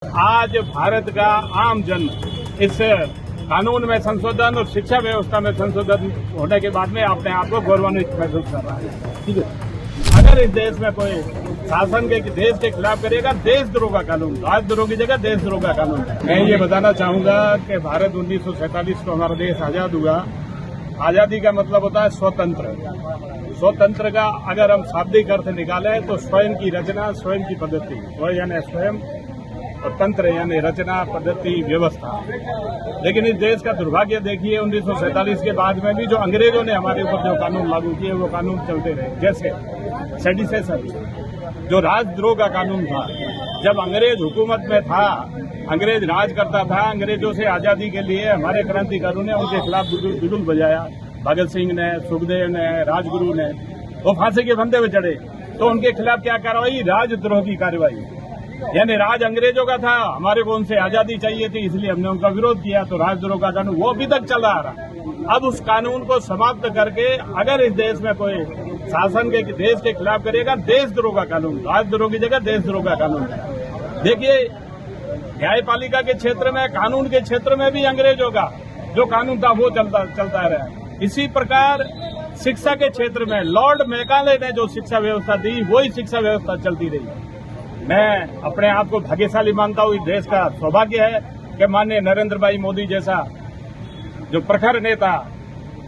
आज भारत का आम जन इस कानून में संशोधन और शिक्षा व्यवस्था में संशोधन होने के बाद में अपने आप को गौरवान्वित महसूस कर रहा है। ठीक है, अगर इस देश में कोई शासन के देश के खिलाफ करेगा, देशद्रोह का कानून, राजद्रोह की जगह देशद्रोह का कानून है। मैं ये बताना चाहूंगा कि भारत 1947 को हमारा देश आजाद हुआ। आजादी का मतलब होता है स्वतंत्र। स्वतंत्र का अगर हम शाब्दिक अर्थ निकालें तो स्वयं की रचना, स्वयं की पद्धति, स्वयं यानी स्वयं और तंत्र यानी रचना, पद्धति, व्यवस्था। लेकिन इस देश का दुर्भाग्य देखिए, 1947 के बाद में भी जो अंग्रेजों ने हमारे ऊपर जो कानून लागू किए वो कानून चलते रहे। जैसे सेडिसेशन, जो राजद्रोह का कानून था। जब अंग्रेज हुकूमत में था, अंग्रेज राज करता था, अंग्रेजों से आजादी के लिए हमारे क्रांतिकारियों ने उनके खिलाफ बिगुल बजाया। भगत सिंह ने, सुखदेव ने, राजगुरु ने, वो फांसी के फंदे पे चढ़े। तो उनके खिलाफ क्या कार्रवाई? राजद्रोह की कार्रवाई। यानी राज अंग्रेजों का था, हमारे को उनसे आजादी चाहिए थी, इसलिए हमने उनका विरोध किया। तो राजद्रोह का कानून वो अभी तक चल रहा। अब उस कानून को समाप्त करके अगर इस देश में कोई शासन के देश के खिलाफ करेगा, देशद्रोह का कानून, राजद्रोह की जगह देशद्रोह का कानून है। देखिए, न्यायपालिका के क्षेत्र में, कानून के क्षेत्र में भी अंग्रेजों का जो कानून था वो चलता रहा। इसी प्रकार शिक्षा के क्षेत्र में लॉर्ड मैकाले ने जो शिक्षा व्यवस्था दी, वही शिक्षा व्यवस्था चलती रही। मैं अपने आप को भाग्यशाली मानता हूं। इस देश का सौभाग्य है कि माननीय नरेंद्र भाई मोदी जैसा जो प्रखर नेता,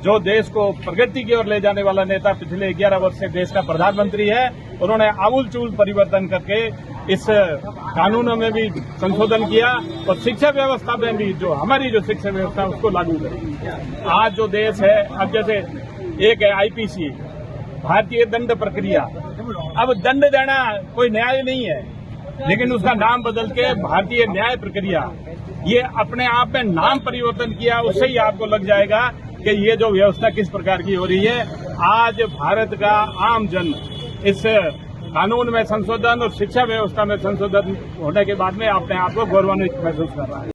जो देश को प्रगति की ओर ले जाने वाला नेता पिछले 11 वर्ष से देश का प्रधानमंत्री है। उन्होंने आमूल-चूल परिवर्तन करके इस कानूनों में भी संशोधन किया और शिक्षा व्यवस्था में भी जो हमारी जो शिक्षा व्यवस्था उसको लागू करें। आज जो देश है, अब जैसे एक है आईपीसी, भारतीय दंड प्रक्रिया। अब दंड देना कोई न्याय नहीं है, लेकिन उसका नाम बदल के भारतीय न्याय प्रक्रिया, ये अपने आप में नाम परिवर्तन किया। उससे ही आपको लग जाएगा कि ये जो व्यवस्था किस प्रकार की हो रही है। आज भारत का आम जन इस कानून में संशोधन और शिक्षा व्यवस्था में संशोधन होने के बाद में अपने आप को गौरवान्वित महसूस कर रहा है।